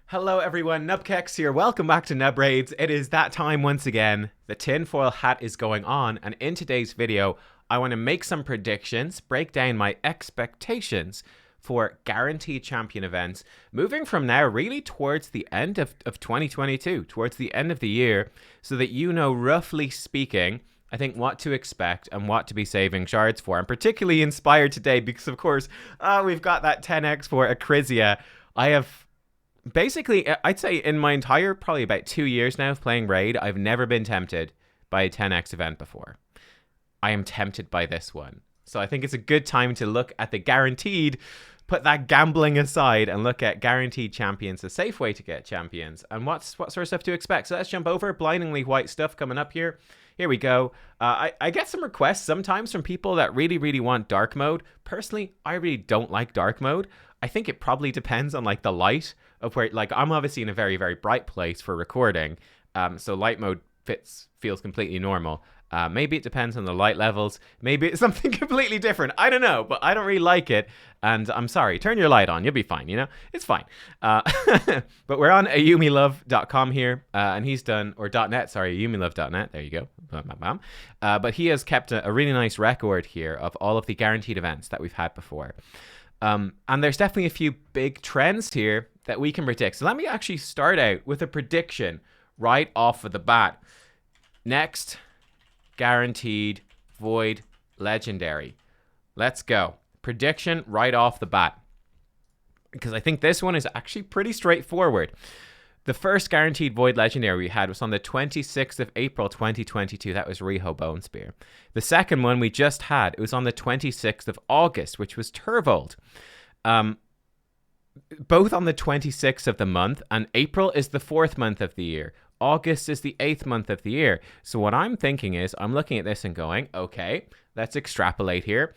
Hello everyone, nubkeks here. Welcome back to Nub Raids. It is that time once again. The tinfoil hat is going on, and in today's video, I want to make some predictions, break down my expectations for guaranteed champion events, moving from now really towards the end of 2022, towards the end of the year, so that you know, roughly speaking, I think what to expect and what to be saving shards for. I'm particularly inspired today because, of course, we've got that 10x for Acrizia. I have basically, I'd say in my entire probably about 2 years now of playing Raid, I've never been tempted by a 10x event before. I am tempted by this one. So I think it's a good time to look at the guaranteed, put that gambling aside and look at guaranteed champions, a safe way to get champions, and what sort of stuff to expect. So let's jump over. Blindingly white stuff coming up here. Here we go. I get some requests sometimes from people that really want dark mode. Personally, I really don't like dark mode. I think it probably depends on like the light of where, like, I'm obviously in a very bright place for recording. So light mode feels completely normal. Maybe it depends on the light levels. Maybe it's something completely different. I don't know, but I don't really like it. And I'm sorry, turn your light on. You'll be fine, you know? It's fine. But we're on ayumilove.com here. And he's done, or .net, sorry, ayumilove.net. There you go. But he has kept a really nice record here of all of the guaranteed events that we've had before. And there's definitely a few big trends here that we can predict. So let me actually start out with a prediction right off of the bat. Next, guaranteed void legendary. Let's go. Prediction right off the bat, because I think this one is actually pretty straightforward. The first guaranteed void legendary we had was on the 26th of April 2022. That was Riho Bonespear. The second one we just had, it was on the 26th of August, which was Turvold. Both on the 26th of the month, and April is the 4th month of the year. August is the 8th month of the year. So what I'm thinking is, I'm looking at this and going, okay, let's extrapolate here.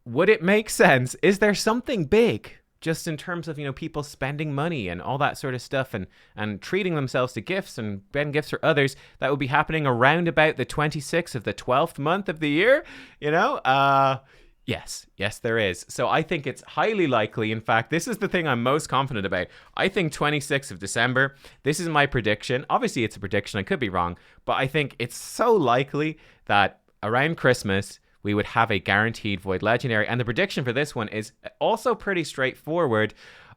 Would it make sense? Is there something big, just in terms of, you know, people spending money and all that sort of stuff, and treating themselves to gifts and getting gifts for others, that would be happening around about the 26th of the 12th month of the year? You know, yes, there is. So I think it's highly likely. In fact, this is the thing I'm most confident about. I think 26th of December, this is my prediction. Obviously, it's a prediction. I could be wrong, but I think it's so likely that around Christmas, we would have a guaranteed void legendary. And the prediction for this one is also pretty straightforward.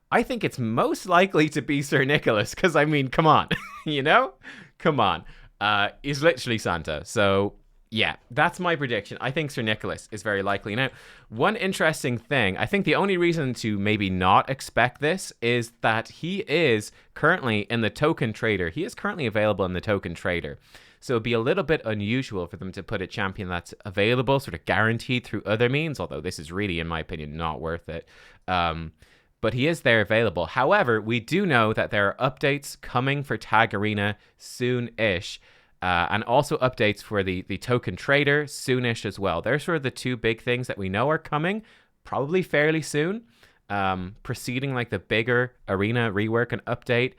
I think it's most likely to be Sir Nicholas, because, I mean, come on, you know? Come on. He's literally Santa. So yeah, that's my prediction. I think Sir Nicholas is very likely. Now, one interesting thing, I think the only reason to maybe not expect this is that he is currently in the token trader. He is currently available in the token trader. So it'd be a little bit unusual for them to put a champion that's available, sort of guaranteed through other means, although this is really, in my opinion, not worth it. But he is there available. However, we do know that there are updates coming for Tag Arena soon-ish. And also updates for the token trader soonish as well. They're sort of the two big things that we know are coming, probably fairly soon, preceding like the bigger arena rework and update.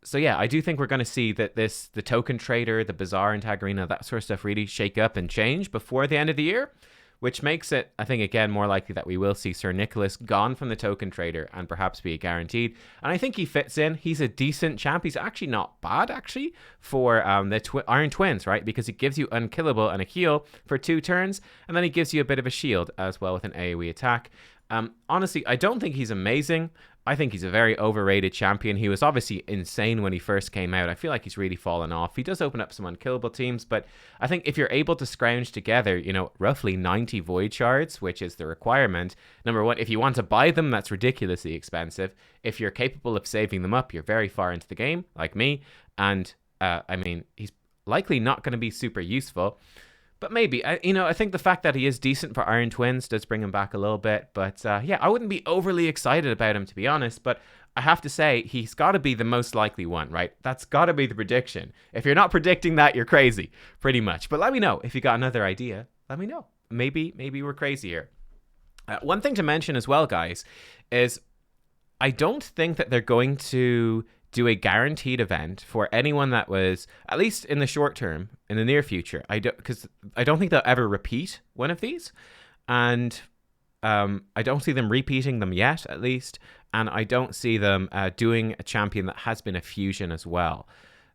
So yeah, I do think we're going to see that the token trader, the bazaar and Tag Arena, that sort of stuff really shake up and change before the end of the year, which makes it, I think, again, more likely that we will see Sir Nicholas gone from the token trader and perhaps be a guaranteed. And I think he fits in. He's a decent champ. He's actually not bad, actually, for the Iron Twins, right? Because he gives you unkillable and a heal for 2 turns, and then he gives you a bit of a shield as well with an AoE attack. Honestly, I don't think he's amazing. I think he's a very overrated champion. He was obviously insane when he first came out. I feel like he's really fallen off. He does open up some unkillable teams, but I think if you're able to scrounge together, you know, roughly 90 void shards, which is the requirement, number one, if you want to buy them, that's ridiculously expensive. If you're capable of saving them up, you're very far into the game, like me. And, I mean, he's likely not going to be super useful. But maybe, I think the fact that he is decent for Iron Twins does bring him back a little bit. But yeah, I wouldn't be overly excited about him, to be honest. But I have to say, he's got to be the most likely one, right? That's got to be the prediction. If you're not predicting that, you're crazy, pretty much. But let me know if you got another idea. Let me know. Maybe we're crazy here. One thing to mention as well, guys, is I don't think that they're going to do a guaranteed event for anyone that was, at least in the short term, in the near future. Because I don't think they'll ever repeat one of these. And I don't see them repeating them yet, at least. And I don't see them doing a champion that has been a fusion as well.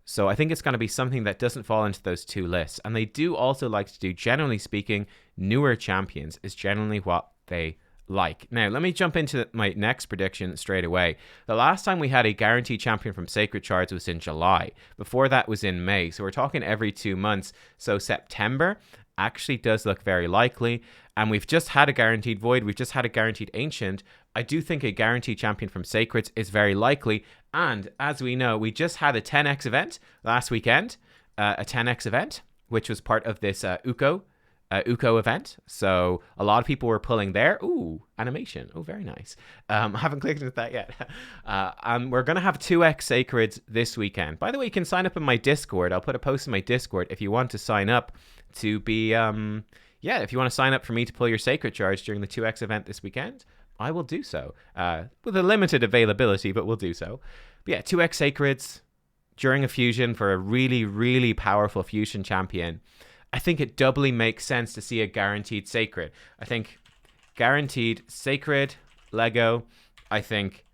So I think it's going to be something that doesn't fall into those two lists. And they do also like to do, generally speaking, newer champions is generally what they like. Now, let me jump into my next prediction straight away. The last time we had a guaranteed champion from Sacred Shards was in July. Before that was in May. So we're talking every 2 months. So September actually does look very likely. And we've just had a guaranteed Void. We've just had a guaranteed Ancient. I do think a guaranteed champion from Sacreds is very likely. And as we know, we just had a 10x event last weekend. A 10x event, which was part of this Uko event. So a lot of people were pulling there. Ooh, animation. Oh, very nice. I haven't clicked into that yet. And we're going to have 2x Sacreds this weekend. By the way, you can sign up in my Discord. I'll put a post in my Discord if you want to sign up to be... if you want to sign up for me to pull your Sacred Charge during the 2x event this weekend, I will do so. With a limited availability, but we'll do so. But yeah, 2x Sacreds during a fusion for a really, really powerful fusion champion. I think it doubly makes sense to see a guaranteed Sacred. I think guaranteed Sacred Lego, I think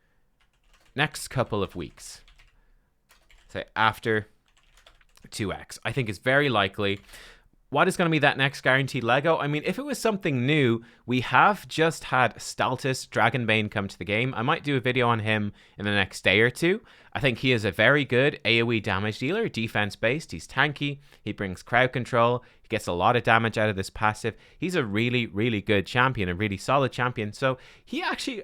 next couple of weeks. Say after 2x. I think it's very likely. What is going to be that next guaranteed Lego? I mean, if it was something new, we have just had Staltus Dragonbane come to the game. I might do a video on him in the next day or two. I think he is a very good AoE damage dealer, defense-based. He's tanky. He brings crowd control. He gets a lot of damage out of this passive. He's a really, really good champion, a really solid champion. So he actually...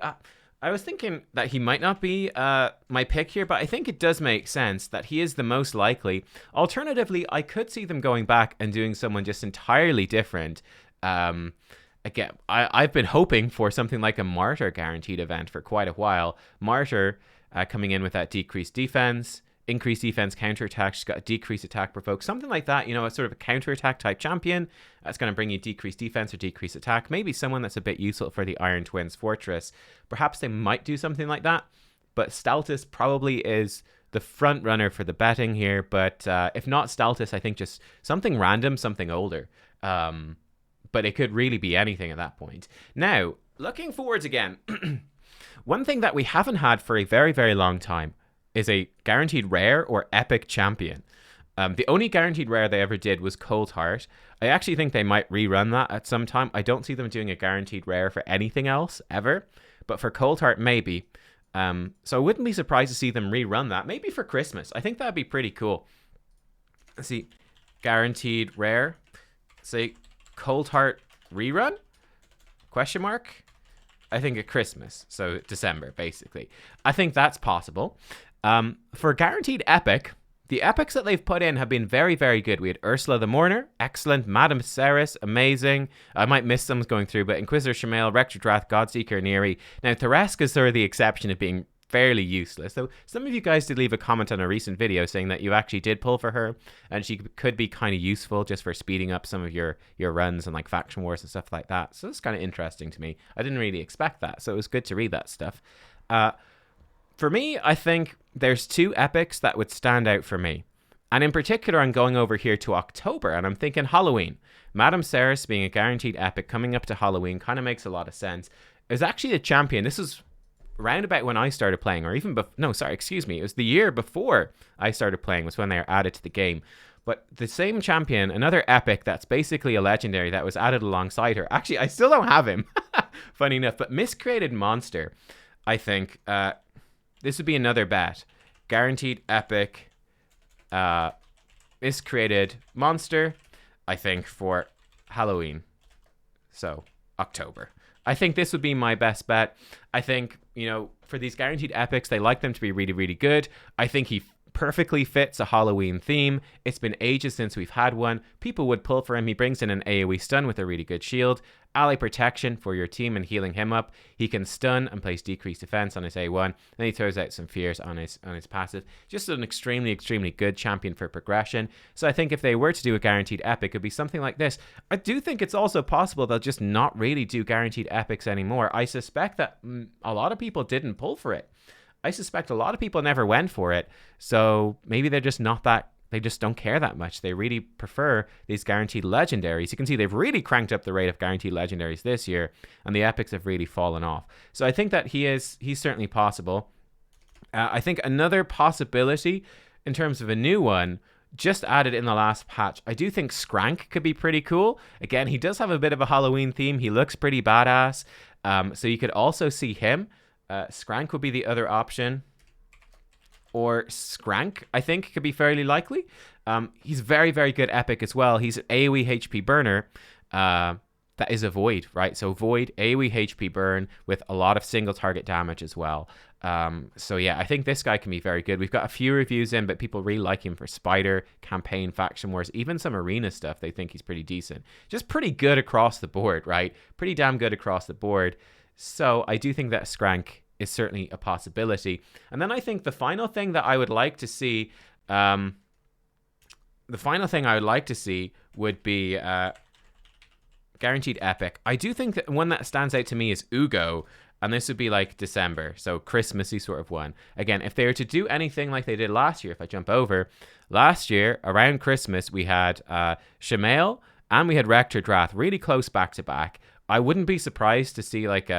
I was thinking that he might not be my pick here, but I think it does make sense that he is the most likely. Alternatively, I could see them going back and doing someone just entirely different. Again, I've been hoping for something like a Martyr guaranteed event for quite a while. Martyr coming in with that decreased defense, increased defense, counterattack. She's got a decreased attack provoke, something like that. You know, a sort of a counterattack type champion. That's going to bring you decreased defense or decreased attack. Maybe someone that's a bit useful for the Iron Twins Fortress. Perhaps they might do something like that. But Staltus probably is the front runner for the betting here. But if not Staltus, I think just something random, something older. But it could really be anything at that point. Now, looking forwards again, one thing that we haven't had for a very, very long time is a guaranteed rare or epic champion. The only guaranteed rare they ever did was Cold Heart. I actually think they might rerun that at some time. I don't see them doing a guaranteed rare for anything else ever, but for Cold Heart maybe. So I wouldn't be surprised to see them rerun that, maybe for Christmas. I think that'd be pretty cool. Let's see, guaranteed rare. Say Cold Heart rerun? Question mark? I think at Christmas, so December basically. I think that's possible. For guaranteed epic, the epics that they've put in have been very, very good. We had Ursula the Mourner, excellent. Madame Ceres, amazing. I might miss some going through, but Inquisitor Shemael, Rector Drath, Godseeker, Neri. Now, Thereska is sort of the exception of being fairly useless. So some of you guys did leave a comment on a recent video saying that you actually did pull for her, and she could be kind of useful just for speeding up some of your runs and like faction wars and stuff like that. So it's kind of interesting to me. I didn't really expect that, so it was good to read that stuff. For me, I think there's two epics that would stand out for me. And in particular, I'm going over here to October, and I'm thinking Halloween. Madame Ceres being a guaranteed epic coming up to Halloween kind of makes a lot of sense. It was actually the champion. This was round about when I started playing, or even... It was the year before I started playing was when they were added to the game. But the same champion, another epic that's basically a legendary that was added alongside her. Actually, I still don't have him. Funny enough, but Miscreated Monster, I think... this would be another bet. Guaranteed epic. Miscreated Monster. I think for Halloween. So, October. I think this would be my best bet. I think, you know, for these guaranteed epics, they like them to be really, really good. I think he perfectly fits a Halloween theme. It's been ages since we've had one. People would pull for him. He brings in an AoE stun with a really good shield. Ally protection for your team and healing him up. He can stun and place decreased defense on his A1. Then he throws out some fears on his passive. Just an extremely, extremely good champion for progression. So I think if they were to do a guaranteed epic, it would be something like this. I do think it's also possible they'll just not really do guaranteed epics anymore. I suspect that a lot of people didn't pull for it. I suspect a lot of people never went for it. So maybe they're just not that they just don't care that much. They really prefer these guaranteed legendaries. You can see they've really cranked up the rate of guaranteed legendaries this year, and the epics have really fallen off. So I think that he's certainly possible. I think another possibility in terms of a new one, just added in the last patch, I do think Skrank could be pretty cool. Again, he does have a bit of a Halloween theme. He looks pretty badass. So you could also see him. Skrank would be the other option. Or Skrank, I think, could be fairly likely. He's very, very good epic as well. He's an AoE HP burner. That is a Void, right? So Void, AoE HP burn with a lot of single target damage as well. So yeah, I think this guy can be very good. We've got a few reviews in, but people really like him for Spider, Campaign, Faction Wars, even some Arena stuff. They think he's pretty decent. Just pretty good across the board, right? Pretty damn good across the board. So I do think that Skrank is certainly a possibility. And then I think the final thing that I would like to see, would be guaranteed epic. I do think that one that stands out to me is Ugo, and this would be like December, so Christmassy sort of one. Again, if they were to do anything like they did last year, if I jump over, last year around Christmas we had Shamail and we had Rector Drath really close back to back. I wouldn't be surprised to see like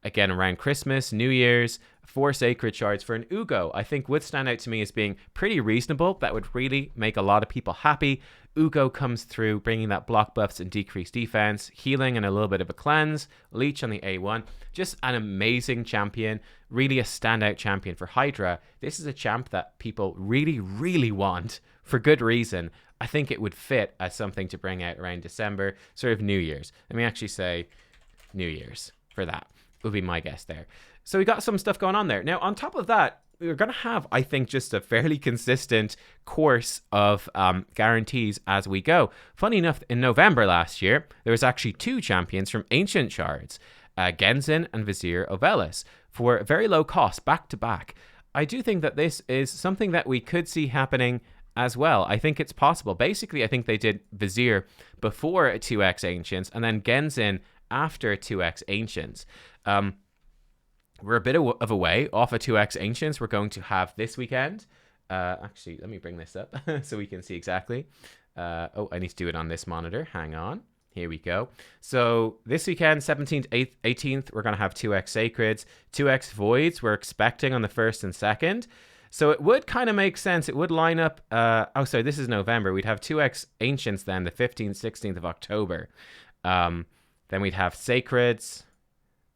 again around Christmas, New Year's, 4 Sacred Shards for an Ugo. I think would stand out to me as being pretty reasonable. That would really make a lot of people happy. Ugo comes through bringing that block buffs and decreased defense, healing and a little bit of a cleanse, leech on the A1. Just an amazing champion, really a standout champion for Hydra. This is a champ that people really, really want for good reason. I think it would fit as something to bring out around December, sort of New Year's. Let me actually say New Year's for that. Would be my guess there. So we got some stuff going on there. Now, on top of that, we're going to have, I think, just a fairly consistent course of guarantees as we go. Funny enough, in November last year, there was actually 2 champions from Ancient Shards, Genzin and Vizier Ovelis, for very low cost, back to back. I do think that this is something that we could see happening as well. I think it's possible. Basically, I think they did Vizier before 2x Ancients, and then Genzin after 2x Ancients. We're a bit of a way off of 2x Ancients. We're going to have this weekend. Actually, let me bring this up so we can see exactly. Oh, I need to do it on this monitor. Hang on. Here we go. So this weekend, 17th, 18th, we're going to have 2x Sacreds, 2x Voids. We're expecting on the 1st and 2nd. So it would kind of make sense. It would line up. Oh, sorry, this is November. We'd have 2x Ancients then, the 15th, 16th of October. Then we'd have Sacreds.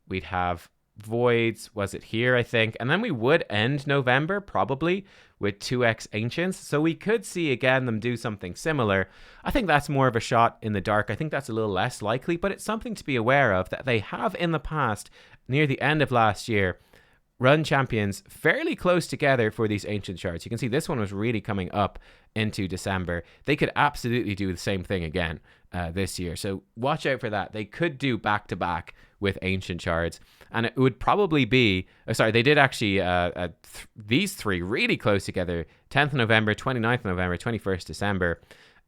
We'd have Voids, was it here, I think? And then we would end November, probably, with 2x Ancients. So we could see, again, them do something similar. I think that's more of a shot in the dark. I think that's a little less likely, but it's something to be aware of that they have in the past, near the end of last year, run champions fairly close together for these Ancient Shards. You can see this one was really coming up into December. They could absolutely do the same thing again this year. So watch out for that. They could do back-to-back with Ancient Shards. And it would probably be... Oh, sorry, they did actually... these 3 really close together. 10th November, 29th November, 21st December.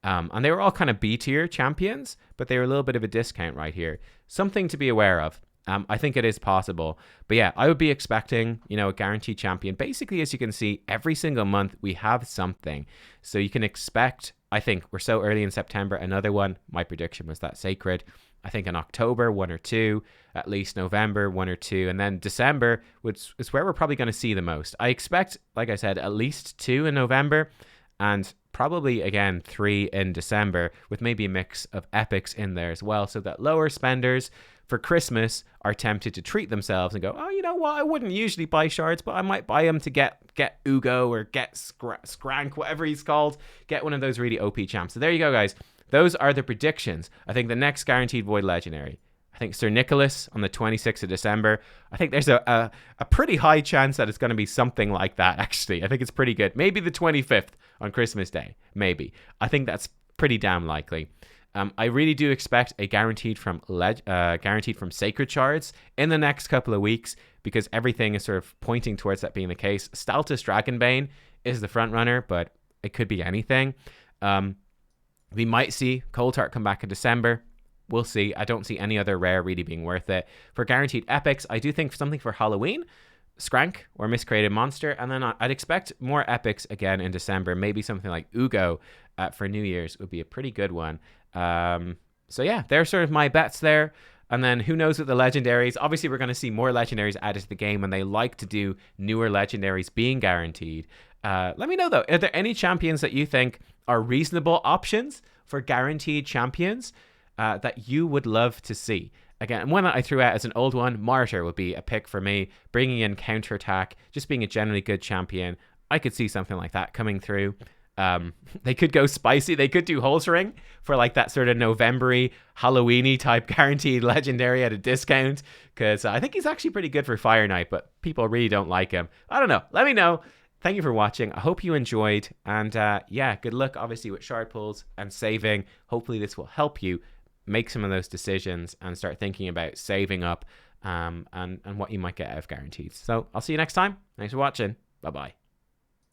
And they were all kind of B-tier champions, but they were a little bit of a discount right here. Something to be aware of. I think it is possible. But yeah, I would be expecting, a guaranteed champion. Basically, as you can see, every single month we have something. So you can expect, I think we're so early in September, another one. My prediction was that Sacred. I think in October, 1 or 2, at least November, 1 or 2, and then December, which is where we're probably going to see the most. I expect, like I said, at least 2 in November, and probably, again, 3 in December, with maybe a mix of epics in there as well, so that lower spenders for Christmas are tempted to treat themselves and go, oh, you know what, I wouldn't usually buy shards, but I might buy them to get Ugo or get Skrank, whatever he's called, get one of those really OP champs. So there you go, guys. Those are the predictions. I think the next guaranteed Void Legendary, I think Sir Nicholas on the 26th of December. I think there's a pretty high chance that it's going to be something like that, actually. I think it's pretty good. Maybe the 25th on Christmas Day. Maybe. I think that's pretty damn likely. I really do expect a guaranteed from Sacred Shards in the next couple of weeks, because everything is sort of pointing towards that being the case. Staltus Dragonbane is the front runner, but it could be anything. We might see Cold Heart come back in December. We'll see. I don't see any other rare really being worth it. For guaranteed epics, I do think something for Halloween. Skrank or Miscreated Monster. And then I'd expect more epics again in December. Maybe something like Ugo for New Year's would be a pretty good one. So yeah, they're sort of my bets there. And then who knows with the legendaries? Obviously, we're going to see more legendaries added to the game, and they like to do newer legendaries being guaranteed. Let me know, though, are there any champions that you think are reasonable options for guaranteed champions that you would love to see? Again, one that I threw out as an old one, Martyr would be a pick for me. Bringing in counterattack, just being a generally good champion. I could see something like that coming through. They could go spicy. They could do Holtering for like that sort of November-y, Halloween-y type guaranteed legendary at a discount, because I think he's actually pretty good for Fire Knight, but people really don't like him. I don't know. Let me know. Thank you for watching. I hope you enjoyed. And yeah, good luck, obviously, with shard pulls and saving. Hopefully this will help you make some of those decisions and start thinking about saving up and what you might get out of guarantees. So I'll see you next time. Thanks for watching. Bye-bye.